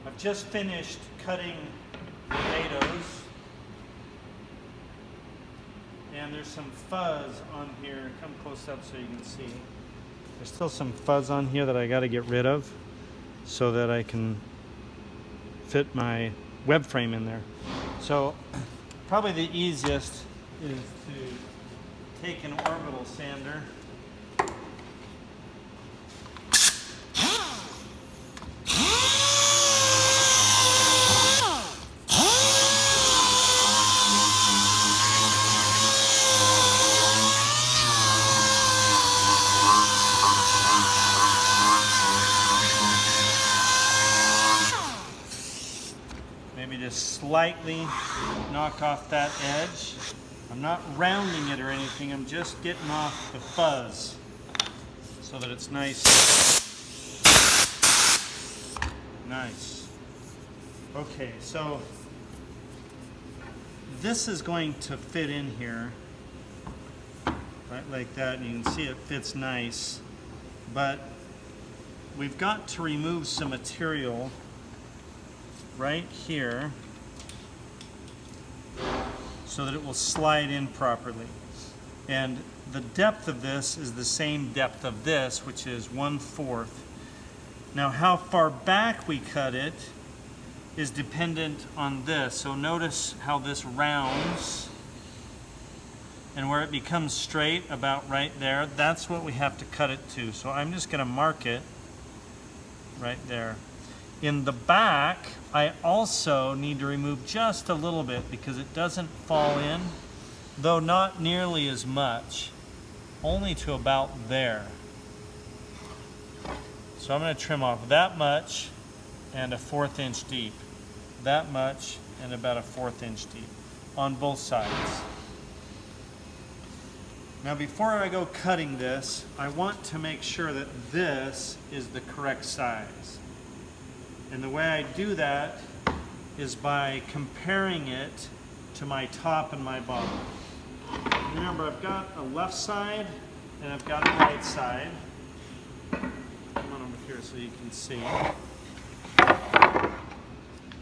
I've just finished cutting tomatoes, and there's some fuzz on here. Come close up so you can see. There's still some fuzz on here that I got to get rid of so that I can fit my web frame in there. So probably the easiest is to take an orbital sander slightly knock off that edge. I'm not rounding it or anything, I'm just getting off the fuzz so that it's nice. Nice. Okay, so this is going to fit in here, right like that, and you can see it fits nice, but we've got to remove some material right here so that it will slide in properly. And the depth of this is the same depth of this, which is 1/4. Now how far back we cut it is dependent on this. So notice how this rounds, and where it becomes straight about right there, that's what we have to cut it to. So I'm just gonna mark it right there. In the back, I also need to remove just a little bit because it doesn't fall in, though not nearly as much, only to about there. So I'm going to trim off that much and 1/4 inch deep, that much and about 1/4 inch deep on both sides. Now before I go cutting this, I want to make sure that this is the correct size. And the way I do that is by comparing it to my top and my bottom. Remember, I've got a left side and I've got a right side. Come on over here so you can see.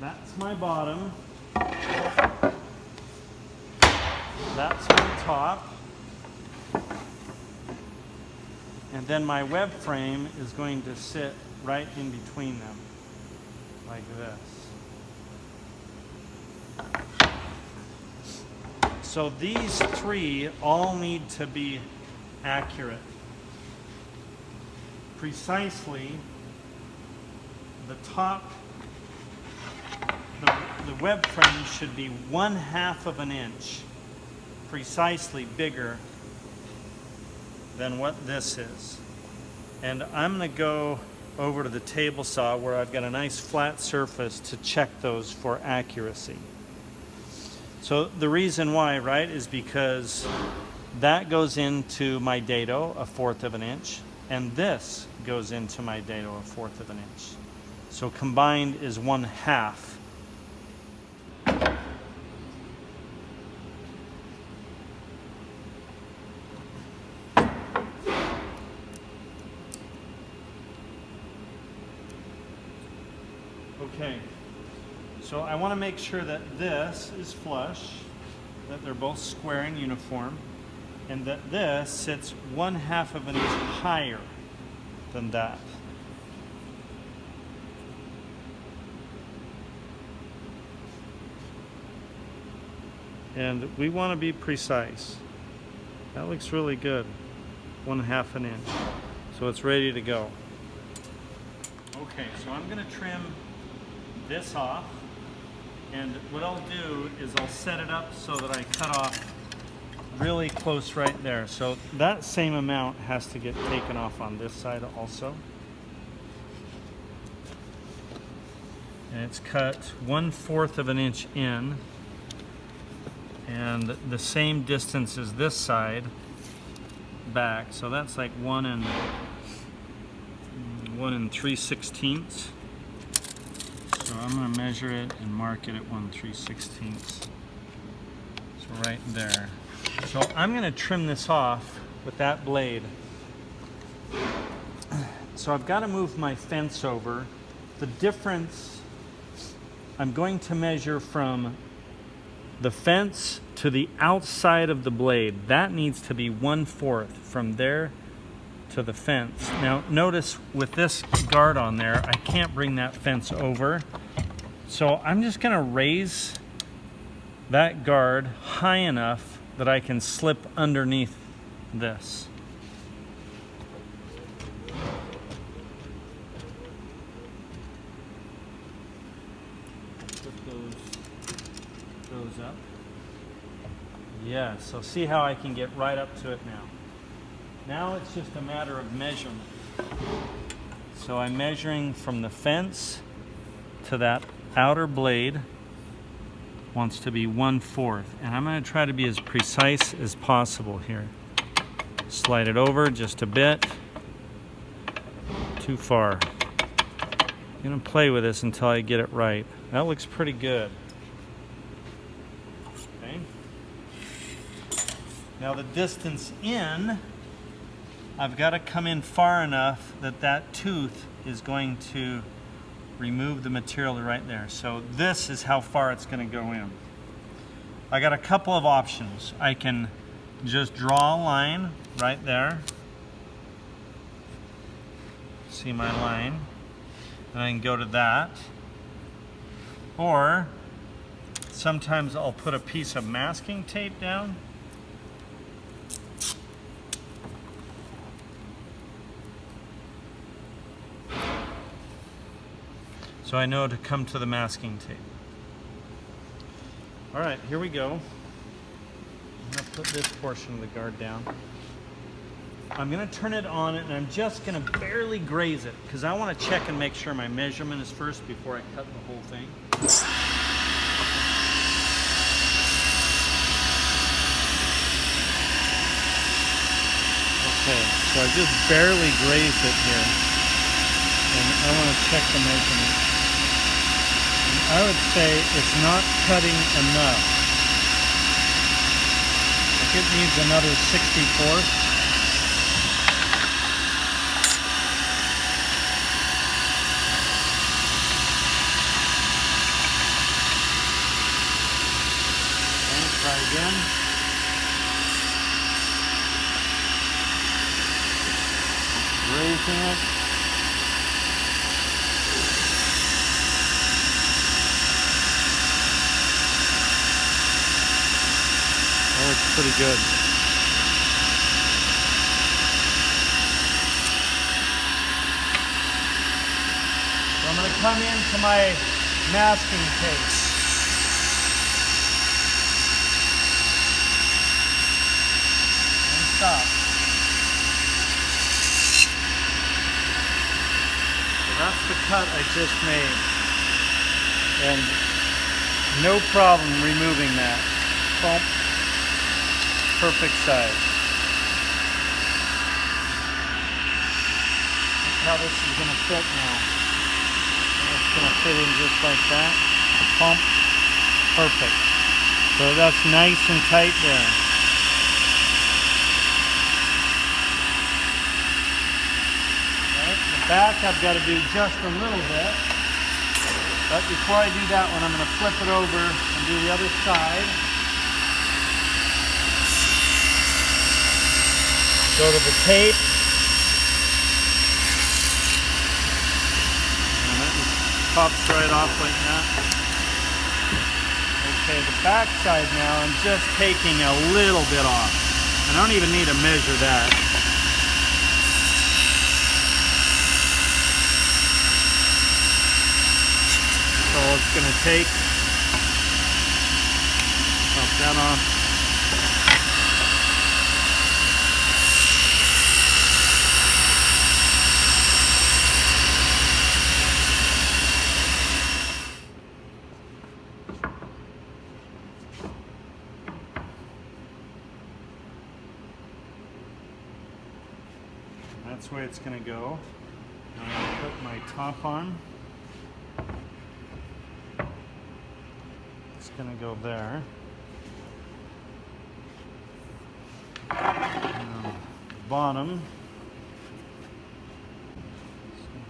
That's my bottom. That's my top. And then my web frame is going to sit right in between them, like this. So these three all need to be accurate. Precisely, the top, the web frame should be 1/2 of an inch, precisely bigger than what this is. And I'm going to go over to the table saw where I've got a nice flat surface to check those for accuracy. So the reason why, right, is because that goes into my dado 1/4 of an inch, and this goes into my dado 1/4 of an inch. So combined is 1/2. Okay, so I want to make sure that this is flush, that they're both square and uniform, and that this sits 1/2 of an inch higher than that. And we want to be precise. That looks really good, 1/2 an inch. So it's ready to go. Okay, so I'm going to trim this off, and what I'll do is I'll set it up so that I cut off really close right there. So that same amount has to get taken off on this side also. And it's cut 1/4 of an inch in, and the same distance as this side back. So that's like 1 3/16. So I'm going to measure it and mark it at 1 3/16. So right there. So I'm going to trim this off with that blade. So I've got to move my fence over. The difference I'm going to measure from the fence to the outside of the blade. That needs to be 1/4 from there to the fence. Now notice with this guard on there, I can't bring that fence over. So I'm just gonna raise that guard high enough that I can slip underneath this. Put those up. Yeah, so see how I can get right up to it now. Now it's just a matter of measurement. So I'm measuring from the fence to that outer blade. Wants to be 1/4, and I'm going to try to be as precise as possible here. Slide it over just a bit. Too far. I'm going to play with this until I get it right. That looks pretty good. Okay. Now the distance in, I've got to come in far enough that that tooth is going to remove the material right there. So this is how far it's going to go in. I got a couple of options. I can just draw a line right there. See my line? And I can go to that. Or sometimes I'll put a piece of masking tape down. So I know to come to the masking tape. All right, here we go. I'm gonna put this portion of the guard down. I'm gonna turn it on and I'm just gonna barely graze it because I wanna check and make sure my measurement is first before I cut the whole thing. Okay, so I just barely grazed it here. And I wanna check the measurement. I would say it's not cutting enough. Like it needs another 64th. Okay, try again. Raising it. Looks pretty good. So I'm going to come into my masking tape. And stop. So that's the cut I just made. And no problem removing that. Bump. Perfect size. That's how this is going to fit now. And it's going to fit in just like that. The pump. Perfect. So that's nice and tight there. Right, the back I've got to do just a little bit. But before I do that one, I'm going to flip it over and do the other side. Go to the tape. And that just pops right off like that. Okay, the back side now, I'm just taking a little bit off. I don't even need to measure that. So all it's going to take, pop that off. That's the way it's going to go. I'm going to put my top on. It's going to go there. Now, bottom.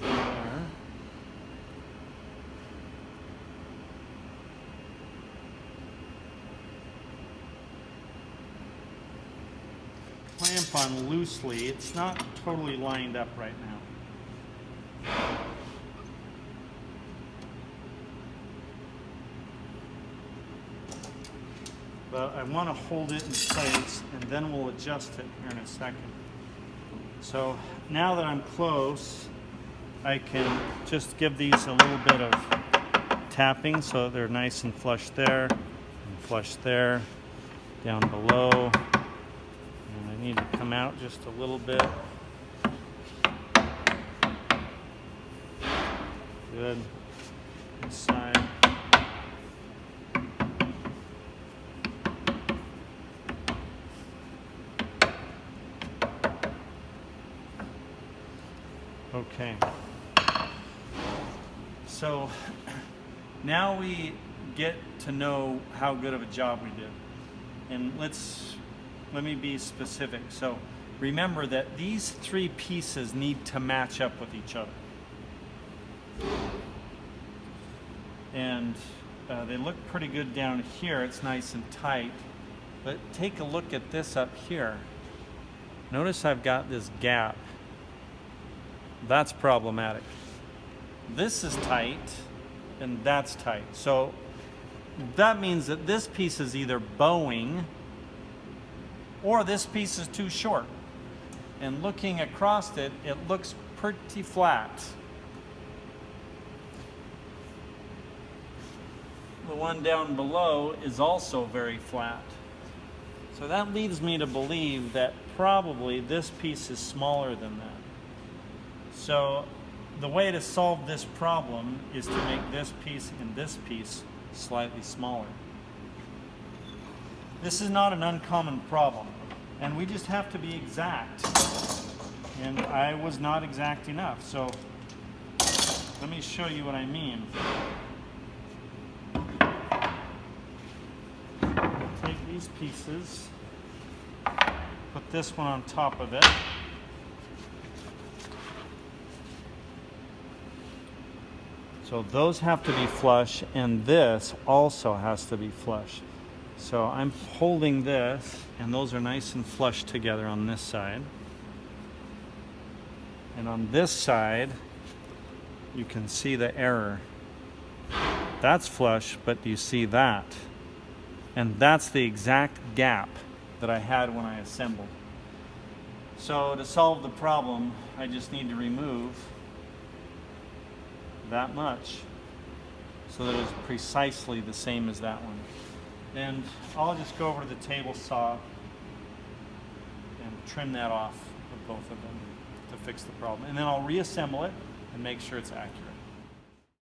There. clamp on loosely. It's not totally lined up right now. But I want to hold it in place, and then we'll adjust it here in a second. So now that I'm close, I can just give these a little bit of tapping so they're nice and flush there, and flush there, down below. And I need to come out just a little bit. Good. This side. Okay. So now we get to know how good of a job we did. And let me be specific. So remember that these three pieces need to match up with each other. And they look pretty good down here. It's nice and tight. But take a look at this up here. Notice I've got this gap. That's problematic. This is tight and that's tight. So that means that this piece is either bowing or this piece is too short. And looking across it, it looks pretty flat. The one down below is also very flat. So that leads me to believe that probably this piece is smaller than that. So the way to solve this problem is to make this piece and this piece slightly smaller. This is not an uncommon problem, and we just have to be exact. And I was not exact enough, so let me show you what I mean. Take these pieces, put this one on top of it. So those have to be flush, and this also has to be flush. So I'm holding this, and those are nice and flush together on this side. And on this side, you can see the error. That's flush, but do you see that? And that's the exact gap that I had when I assembled. So to solve the problem, I just need to remove that much so that it's precisely the same as that one. And I'll just go over to the table saw and trim that off of both of them to fix the problem. And then I'll reassemble it and make sure it's accurate.